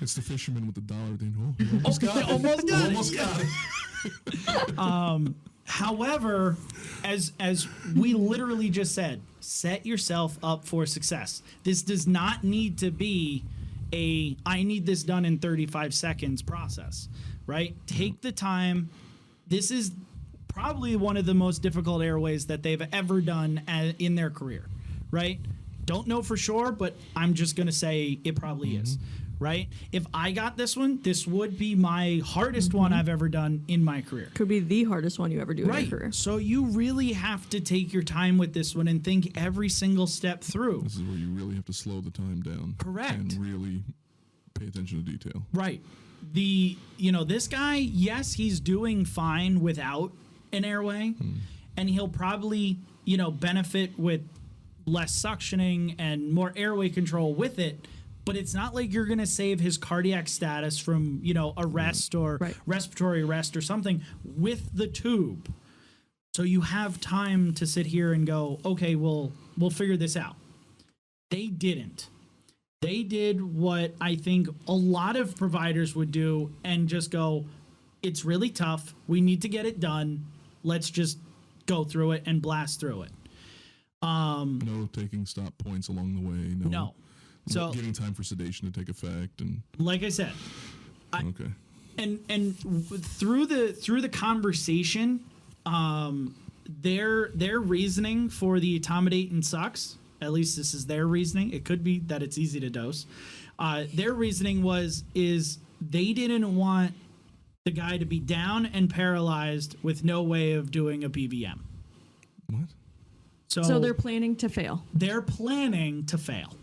It's the fisherman with the dollar thing. Oh, you almost got it. Almost got it. Almost got it. However, as we literally just said, set yourself up for success. This does not need to be a I need this done in 35 seconds process, right? Take the time. This is probably one of the most difficult airways that they've ever done in their career, right? Don't know for sure, but I'm just going to say it probably is, right? If I got this one, this would be my hardest one I've ever done in my career. Could be the hardest one you ever do in Right. your career. So you really have to take your time with this one and think every single step through. This is where you really have to slow the time down. Correct. And really pay attention to detail. Right. This guy, yes, he's doing fine without an airway, and he'll probably, benefit with less suctioning and more airway control with it. But it's not like you're going to save his cardiac status from, arrest or respiratory arrest or something with the tube. So you have time to sit here and go, okay, we'll figure this out. They didn't. They did what I think a lot of providers would do and just go, it's really tough. We need to get it done. Let's just go through it and blast through it. No taking stop points along the way. No. So giving time for sedation to take effect, and like I said, okay. And through the conversation, their reasoning for the accommodate and sucks. At least this is their reasoning. It could be that it's easy to dose. Their reasoning is they didn't want the guy to be down and paralyzed with no way of doing a BVM. What? So they're planning to fail. They're planning to fail.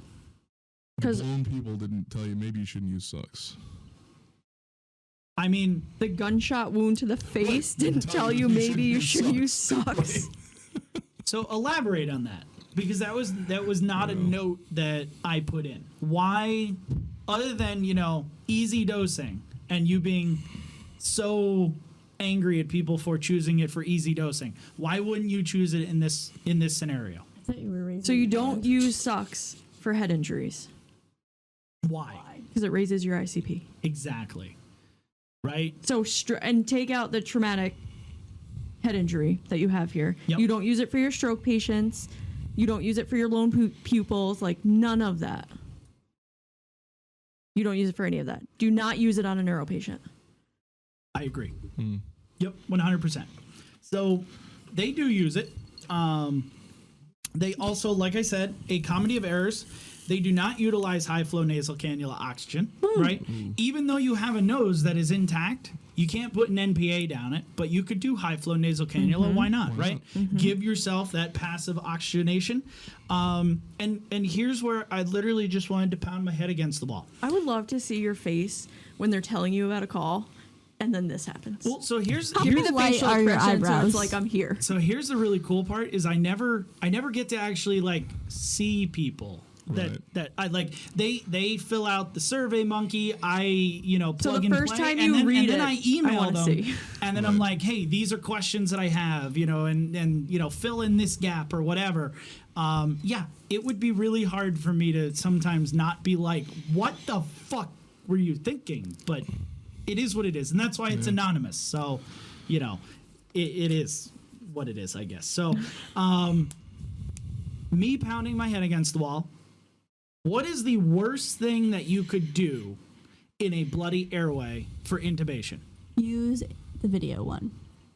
Because blown people didn't tell you maybe you shouldn't use sucks. I mean, the gunshot wound to the face didn't tell you maybe you should use sucks. So elaborate on that, because that was not a note that I put in. Why, other than easy dosing and you being so angry at people for choosing it for easy dosing, why wouldn't you choose it in this scenario? I thought you were raising So you your don't hand. use sucks for head injuries Why? because it raises your ICP. Exactly. Right? So and take out the traumatic head injury that you have here. Yep. You don't use it for your stroke patients. You don't use it for your lone pupils. Like none of that. You don't use it for any of that. Do not use it on a neuro patient. I agree. Yep, 100%. So they do use it. They also, like I said, a comedy of errors. They do not utilize high flow nasal cannula oxygen, right? Even though you have a nose that is intact, you can't put an NPA down it, but you could do high flow nasal cannula. Why not, right? Give yourself that passive oxygenation. And here's where I literally just wanted to pound my head against the wall. I would love to see your face when they're telling you about a call and then this happens. Well, so here's Give me the light facial are your expression so eyebrows? it's like I'm here. So here's the really cool part is I never get to actually like see people that I like. They fill out the Survey Monkey. I plug So the and first play, time and you then, read and then it, I email I wanna them, see. and then I'm like, hey, these are questions that I have, and fill in this gap or whatever. Yeah, it would be really hard for me to sometimes not be like, what the fuck were you thinking? But it is what it is, and that's why it's anonymous. So, it is what it is, I guess. So, me pounding my head against the wall. What is the worst thing that you could do in a bloody airway for intubation? Use the video one.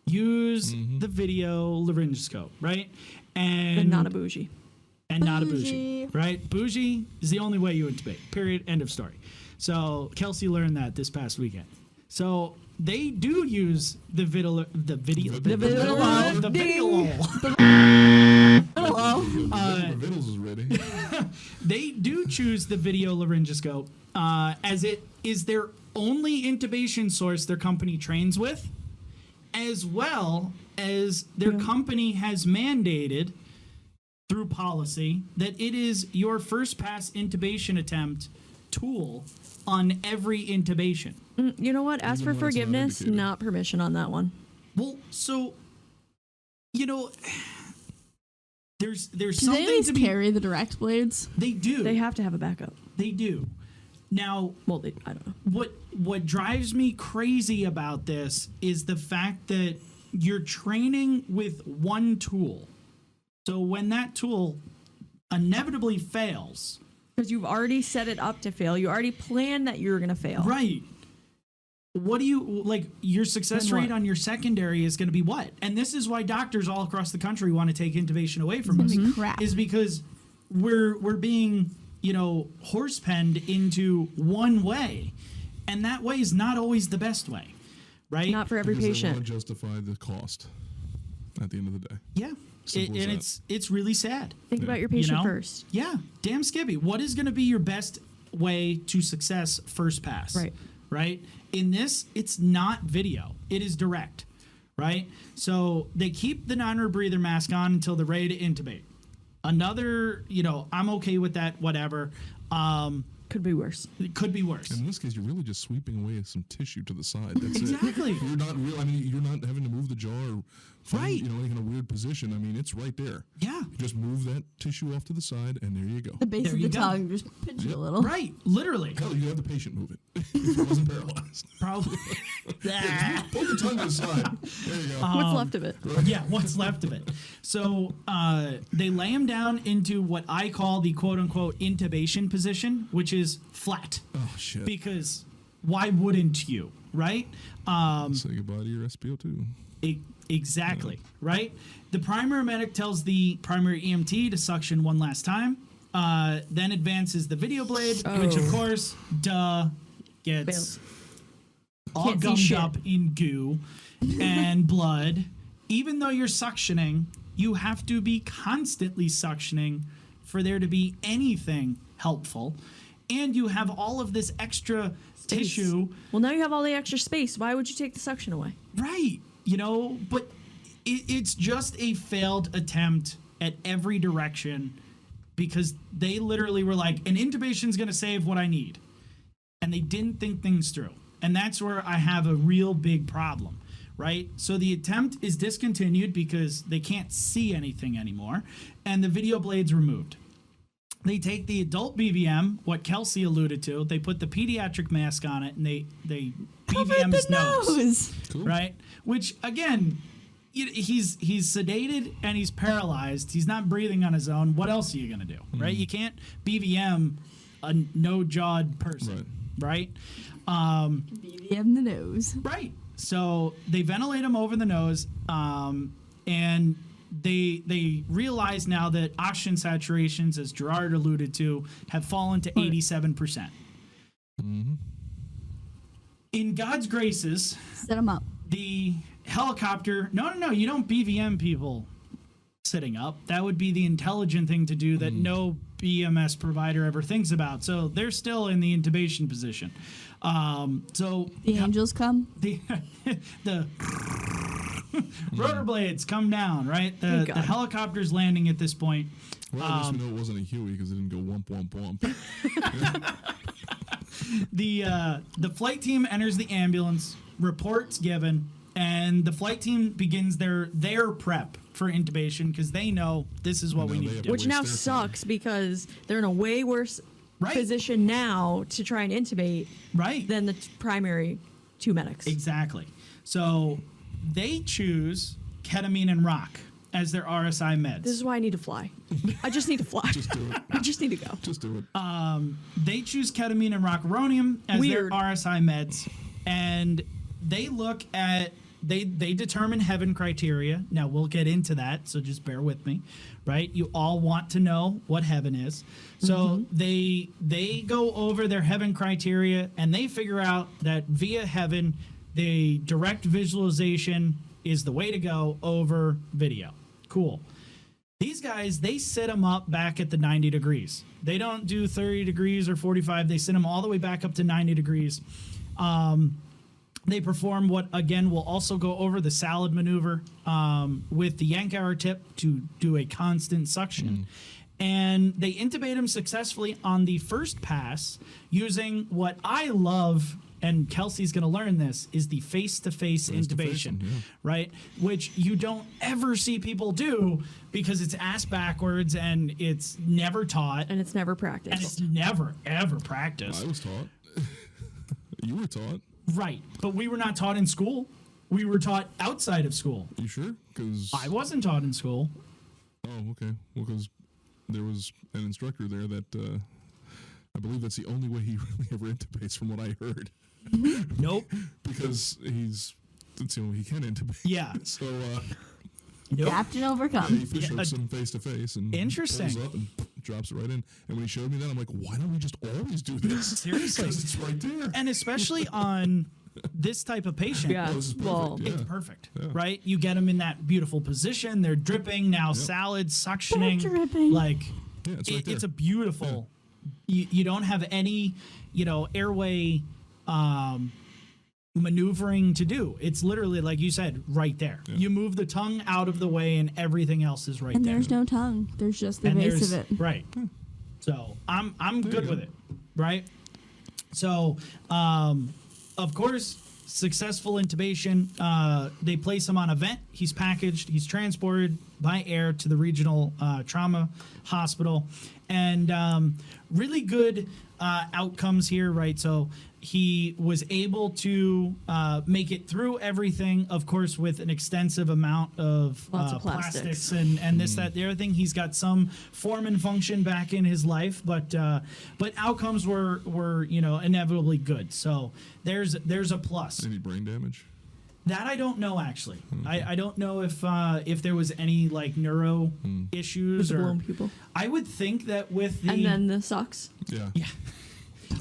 Use the video laryngoscope, right? And not a bougie. And not a bougie, right? Bougie is the only way you intubate. Period. End of story. So Kelsey learned that this past weekend. So they do use the video. Vittles is ready. They do choose the video laryngoscope as it is their only intubation source their company trains with, as well as their company has mandated through policy that it is your first pass intubation attempt tool on every intubation. You know what? Ask for Even when it's not forgiveness, indicated. not permission on that one. Well, so there's Do they something at least to be. carry the direct blades? They do. They have to have a backup. They do. Now, Well, I don't know. what drives me crazy about this is the fact that you're training with one tool. So when that tool inevitably fails, Because you've already set it up to fail. You already planned that you were going to fail. right? What do you like? Your success Then what? rate on your secondary is going to be what? And this is why doctors all across the country want to take intubation away from us. gonna be crap. Is because we're being horse penned into one way, and that way is not always the best way, right? Not for every Because they want patient. to justify the cost at the end of the day. Yeah, Simple as and that. it's really sad. Think about your patient know? first. Yeah, damn Skippy. What is going to be your best way to success first pass? Right. Right? In this, it's not video. It is direct. Right? So they keep the non-rebreather mask on until they're ready to intubate. Another, I'm okay with that, whatever. Could be worse. It could be worse. And in this case, you're really just sweeping away some tissue to the side. That's Exactly. it. You're not real. I mean, you're not having to move the jaw or find, Right. any kind of weird position. I mean, it's right there. Yeah. You just move that tissue off to the side, and there you go. The base There of you the go. tongue just pinch it a little. Right. Literally. Hell, you have the patient move it. If it wasn't paralyzed. Probably. Poke the tongue to the side. There you go. What's left of it? Yeah, what's left of it. So they lay him down into what I call the quote-unquote intubation position, which is flat. Oh, shit. Because why wouldn't you, right? Say goodbye to your SpO2. Exactly, right? The primary medic tells the primary EMT to suction one last time, then advances the video blade, which, of course, gets Fails. all Can't see gummed shit. up in goo and blood. Even though you're suctioning, you have to be constantly suctioning for there to be anything helpful. And you have all of this extra tissue. Well, now you have all the extra space. Why would you take the suction away? Right. But it's just a failed attempt at every direction, because they literally were like, an intubation is going to save what I need. And they didn't think things through. And that's where I have a real big problem, right? So the attempt is discontinued because they can't see anything anymore, and the video blade's removed. They take the adult BVM, what Kelsey alluded to, they put the pediatric mask on it, and they BVM his nose. Cool. Right? Which, again, he's sedated and he's paralyzed. He's not breathing on his own. What else are you going to do, right? You can't BVM a no-jawed person, right? BVM the nose. Right. So they ventilate him over the nose, and they realize now that oxygen saturations, as Gerard alluded to, have fallen to 87%. Mm-hmm. In God's graces, Set him up. the helicopter, no, you don't BVM people sitting up. That would be the intelligent thing to do that no BMS provider ever thinks about. So they're still in the intubation position. So The angels come. the rotor blades come down, right? The helicopter's landing at this point. Well, at least we know it wasn't a Huey because it didn't go wump, wump, wump. The flight team enters the ambulance, reports given, and the flight team begins their prep for intubation because they know this is what we need to do. Which now sucks because they're in a way worse position now to try and intubate than the primary two medics. Exactly. So they choose ketamine and rock as their RSI meds. This is why I need to fly. I just need to fly. Just do it. I just need to go. Just do it. They choose ketamine and rocuronium as their RSI meds, and they look at they determine heaven criteria. Now we'll get into that, so just bear with me, right? You all want to know what heaven is, so they go over their heaven criteria, and they figure out that via heaven, the direct visualization is the way to go over video. Cool. These guys, they sit them up back at the 90 degrees. They don't do 30 degrees or 45. They sit them all the way back up to 90 degrees. They perform what, again, will also go over the salad maneuver with the yank hour tip to do a constant suction. And they intubate him successfully on the first pass using what I love, and Kelsey's going to learn this, is the face-to-face intubation, right? Which you don't ever see people do because it's ass backwards and it's never taught. And it's never practiced. And it's never, ever practiced. I was taught. You were taught. Right. But we were not taught in school. We were taught outside of school. You sure? Because I wasn't taught in school. Oh, okay. Well, because there was an instructor there that I believe that's the only way he really ever intubates, from what I heard. Nope. Because that's the only way he can intubate. Yeah. So, Adapt and overcome. he fish hooks him face to face and Interesting. pulls up and drops it right in. And when he showed me that, I'm like, why don't we just always do this? Seriously. Because it's right there. And especially on this type of patient. Yeah. This is perfect. Well, yeah. It's perfect, Yeah. right? You get them in that beautiful position. They're dripping now, salad suctioning. They're dripping. Like, Yeah, it's right there. it's a beautiful. You don't have any, airway maneuvering to do. It's literally, like you said, right there. Yeah. You move the tongue out of the way, and everything else is right And there. there's no tongue. There's just the And base there's- of it. Right. So I'm good you with go. it. Right. So of course, successful intubation. They place him on a vent. He's packaged. He's transported by air to the regional trauma hospital, and really good outcomes here. Right. So he was able to make it through everything, of course, with an extensive amount of, Lots of plastics plastics. and this, that, the other thing. He's got some form and function back in his life, but outcomes were inevitably good. So there's a plus. Any brain damage? That I don't know, actually. I don't know if there was any like neuro issues With the or blown pupil. I would think that with the and then the sucks. Yeah. yeah.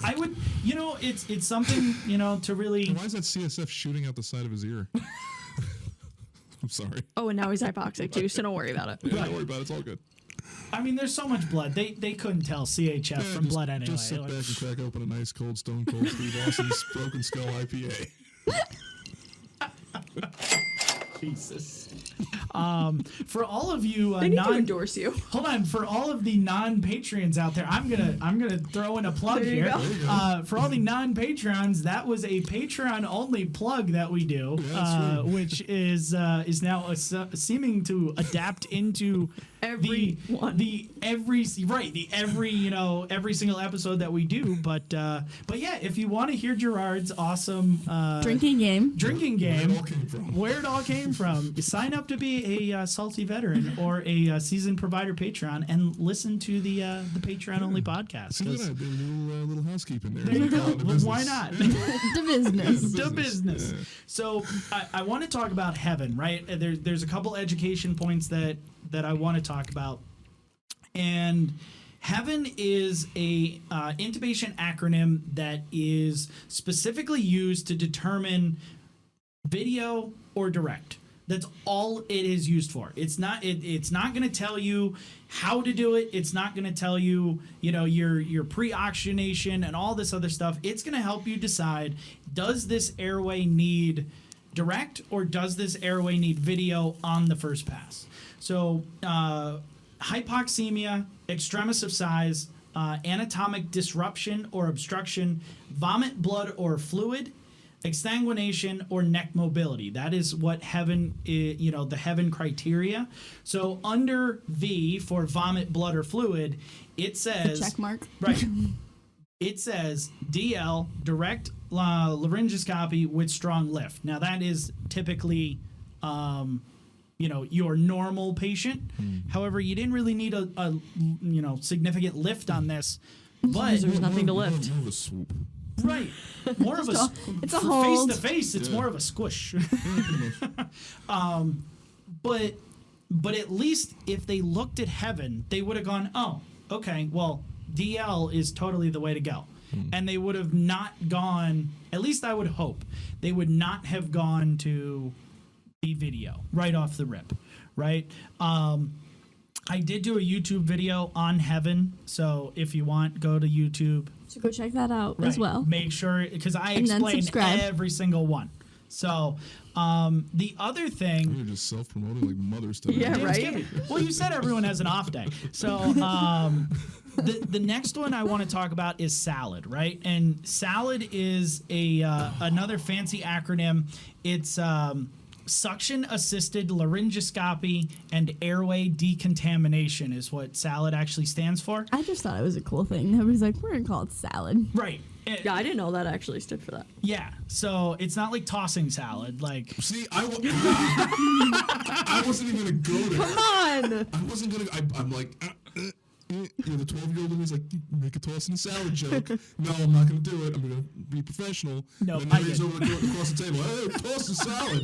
I would, it's something, to really. Why is that CSF shooting out the side of his ear? I'm sorry. Oh, and now he's hypoxic too, so don't worry about it. Yeah, don't worry about it. It's all good. I mean, there's so much blood. They couldn't tell CHF from blood anyway. Just sit back and crack open a nice cold Stone Cold Steve Austin's Broken Skull IPA. Jesus. For all of you They need to endorse you. hold on, for all of the non-Patreons out there, I'm gonna throw in a plug There you here. go. For all the non-Patreons, that was a Patreon only plug that we do, Yeah, that's which is now seeming to adapt into every every single episode that we do. But yeah, if you want to hear Gerard's awesome Drinking game. where it all came from, you sign up to be a salty veteran or a seasoned provider Patreon and listen to the Patreon only podcast. See, look at that, a little housekeeping there. There you go. The Well, business. why not? The business. The business. Yeah. So I want to talk about heaven, right? There's a couple education points that I want to talk about, and heaven is a intubation acronym that is specifically used to determine video or direct. That's all it is used for. It's not going to tell you how to do it. It's not going to tell you, your pre-oxygenation and all this other stuff. It's going to help you decide, does this airway need direct or does this airway need video on the first pass? So hypoxemia, extremis of size, anatomic disruption or obstruction, vomit, blood, or fluid, exsanguination, or neck mobility. That is what heaven is, the heaven criteria. So under V for vomit, blood, or fluid, it says Check mark. right. It says DL, direct laryngoscopy with strong lift. Now that is typically your normal patient. However, you didn't really need a significant lift on this, but There's nothing to lift. More of a swoop. right, more of a It's a for hold. face to face. It's more of a squish. But at least if they looked at heaven, they would have gone, oh, okay, well, DL is totally the way to go. And they would have not gone, at least I would hope, they would not have gone to the video right off the rip, right? I did do a YouTube video on heaven, so if you want, go to YouTube. So go check that out as Right. well. Make sure, because I And then explained subscribe. every single one. So the other thing... You're just self-promoting like mothers today. Yeah, right? Thanksgiving. Well, you said everyone has an off day. So the next one I want to talk about is SALAD, right? And SALAD is another fancy acronym. It's suction-assisted laryngoscopy and airway decontamination is what SALAD actually stands for. I just thought it was a cool thing. Everybody's like, we're going to call it salad. Right. Yeah, I didn't know that actually stood for that. Yeah. So it's not like tossing salad. Like, See, I wasn't even going to go there. Come on! I wasn't going to. I'm like, the 12-year-old in me is like, make a toss and salad joke. No, I'm not going to do it. I'm going to be professional. No, and I then he's get over across the table. Hey, toss the salad.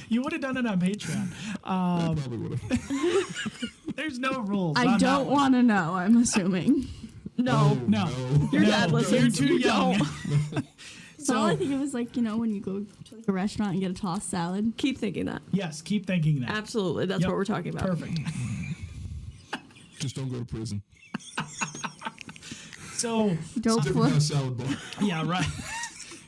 you would have done it on Patreon. I probably would have. There's no rules. I on that don't one. want to know, I'm assuming. No. No. Your No, dad listens. You're too You young. don't. So I think it was like, when you go to like a restaurant and get a tossed salad. Keep thinking that. Yes, keep thinking that. Absolutely. That's Yep. what we're talking about. Perfect. Just don't go to prison. So, Don't Different kind of salad bar. yeah, right.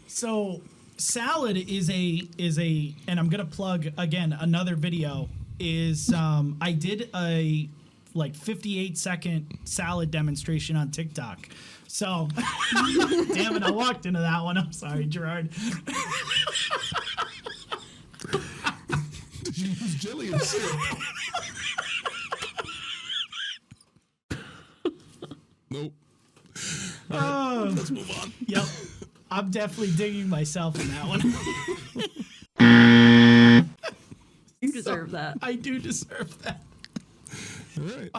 So, salad is a, and I'm gonna plug again another video. Is I did a 58-second salad demonstration on TikTok. So, damn it, I walked into that one. I'm sorry, Gerard. Did you use jelly and syrup? Nope. Let's move on. Yep, I'm definitely digging myself in that one. You deserve that. I do deserve that. All right.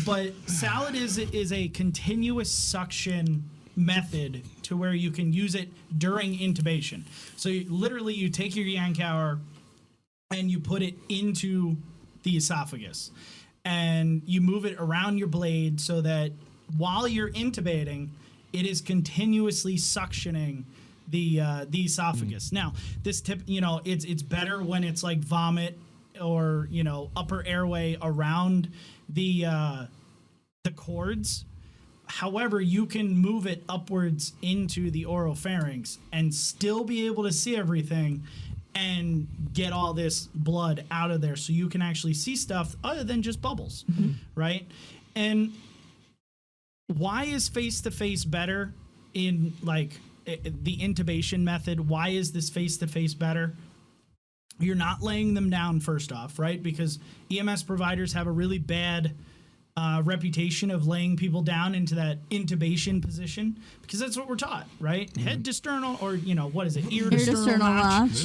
But salad is a continuous suction method to where you can use it during intubation. So you take your Yankauer and you put it into the esophagus and you move it around your blade so that while you're intubating, it is continuously suctioning the esophagus. Now, this tip, it's better when it's like vomit or upper airway around the cords. However, you can move it upwards into the oropharynx and still be able to see everything and get all this blood out of there, so you can actually see stuff other than just bubbles, right? And why is face-to-face better in like the intubation method? Why is this face-to-face better? You're not laying them down, first off, right? Because EMS providers have a really bad reputation of laying people down into that intubation position, because that's what we're taught, right? Head to sternal, or what is it, ear to sternal latch.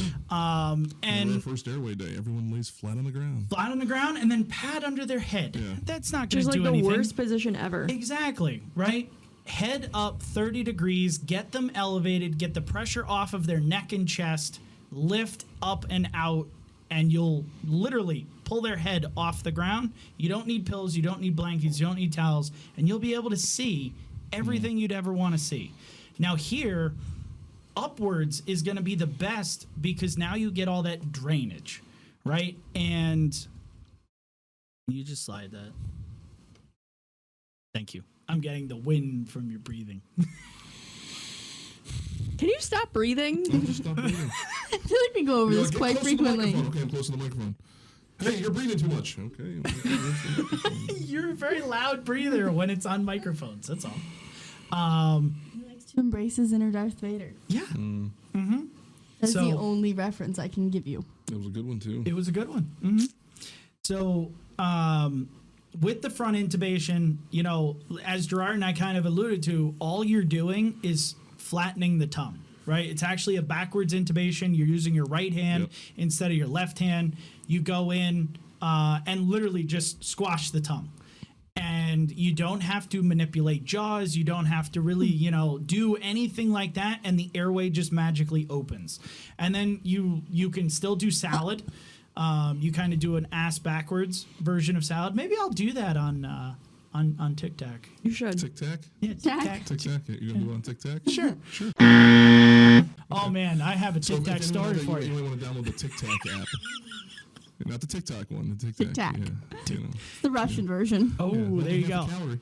And our first airway day, everyone lays flat on the ground, and then pad under their head. That's not going to do like anything. The worst position ever. Exactly, right? Head up 30 degrees, get them elevated, get the pressure off of their neck and chest, lift up and out, and you'll literally pull their head off the ground. You don't need pills, you don't need blankets, you don't need towels, and you'll be able to see everything you'd ever want to see. Now here, upwards is going to be the best, because now you get all that drainage, right? And you just slide that. Thank you. I'm getting the wind from your breathing. Can you stop breathing? No, just stop breathing. I feel like we go over this quite frequently. Okay, I'm close to the microphone. Hey, you're breathing too much. Okay. You're a very loud breather when it's on microphones. That's all. He likes to embrace his inner Darth Vader. Yeah. That's So- the only reference I can give you. That was a good one too. It was a good one. So, with the front intubation, as Gerard and I kind of alluded to, all you're doing is flattening the tongue, right? It's actually a backwards intubation. You're using your right hand instead of your left hand. You go in and literally just squash the tongue. And you don't have to manipulate jaws. You don't have to really, do anything like that. And the airway just magically opens. And then you can still do salad. You kind of do an ass backwards version of salad. Maybe I'll do that on Tic Tac. You should. Tic Tac? Yeah, Tic Tac. Tic Tac? You gonna do it on Tic Tac? Sure. Oh man, I have a Tic Tac story for You you. only want to download the Tic Tac app. Not the TikTok one, the Tic Tac. Tic Tac. Yeah, It's the Russian version. Oh, yeah, there you half go. a calorie.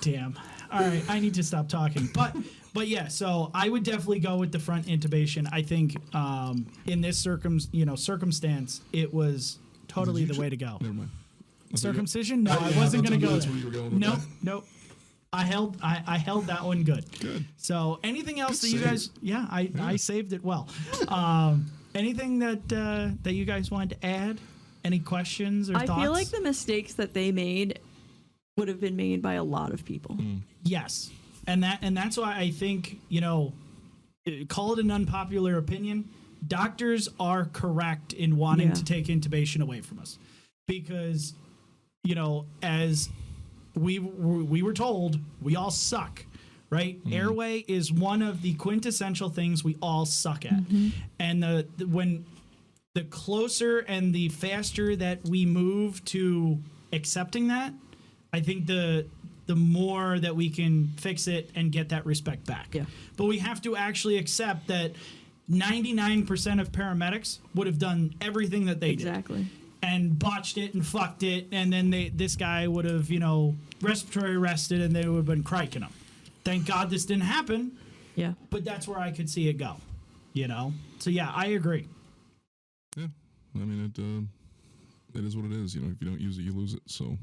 Damn. All right, I need to stop talking. But yeah, so I would definitely go with the front intubation. I think in this circumstance, it was totally the way to go. Never mind. Circumcision? No, Yeah, I wasn't that's going to go that's there. where you were going with Nope. I held that one good. Good. So anything else Good that you save. guys? Yeah, I saved it well. Anything that you guys wanted to add? Any questions or thoughts? I feel like the mistakes that they made would have been made by a lot of people. Yes, and that's why I think call it an unpopular opinion. Doctors are correct in wanting to take intubation away from us, because as we were told, we all suck, right? Airway is one of the quintessential things we all suck at, and when the closer and the faster that we move to accepting that, I think the more that we can fix it and get that respect back. Yeah. But we have to actually accept that 99% of paramedics would have done everything that they did. Exactly. And botched it and fucked it, and then this guy would have, respiratory arrested, and they would have been criking him. Thank God this didn't happen, Yeah. but that's where I could see it go, So yeah, I agree. Yeah. I mean, it is what it is. If you don't use it, you lose it. So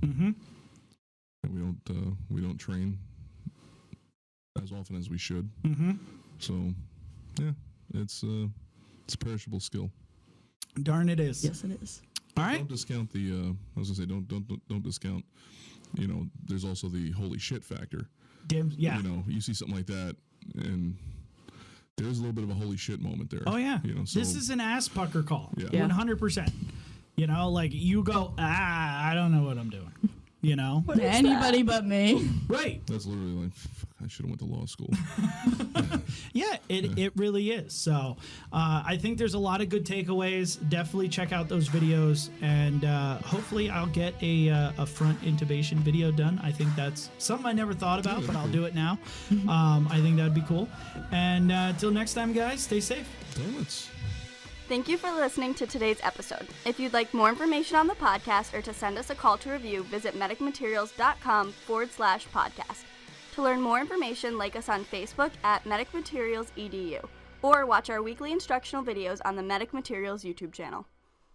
and we don't train as often as we should. So yeah, it's a perishable skill. Darn it is. Yes, it is. All right. Don't discount the. I was gonna say don't discount. There's also the holy shit factor. Damn, yeah. You see something like that, and there's a little bit of a holy shit moment there. Oh yeah. So This is an ass pucker call. Yeah. Yeah. 100%. Like you go, I don't know what I'm doing. you know? Anybody but me. Right. That's literally like, fuck, I should have went to law school. Yeah, it really is. So I think there's a lot of good takeaways. Definitely check out those videos, and hopefully I'll get a front intubation video done. I think that's something I never thought about, but I'll do it now. I think that'd be cool. And till next time, guys, stay safe. Donuts. Thank you for listening to today's episode. If you'd like more information on the podcast or to send us a call to review, visit medicmaterials.com/podcast. To learn more information, like us on Facebook at Medic Materials EDU, or watch our weekly instructional videos on the Medic Materials YouTube channel.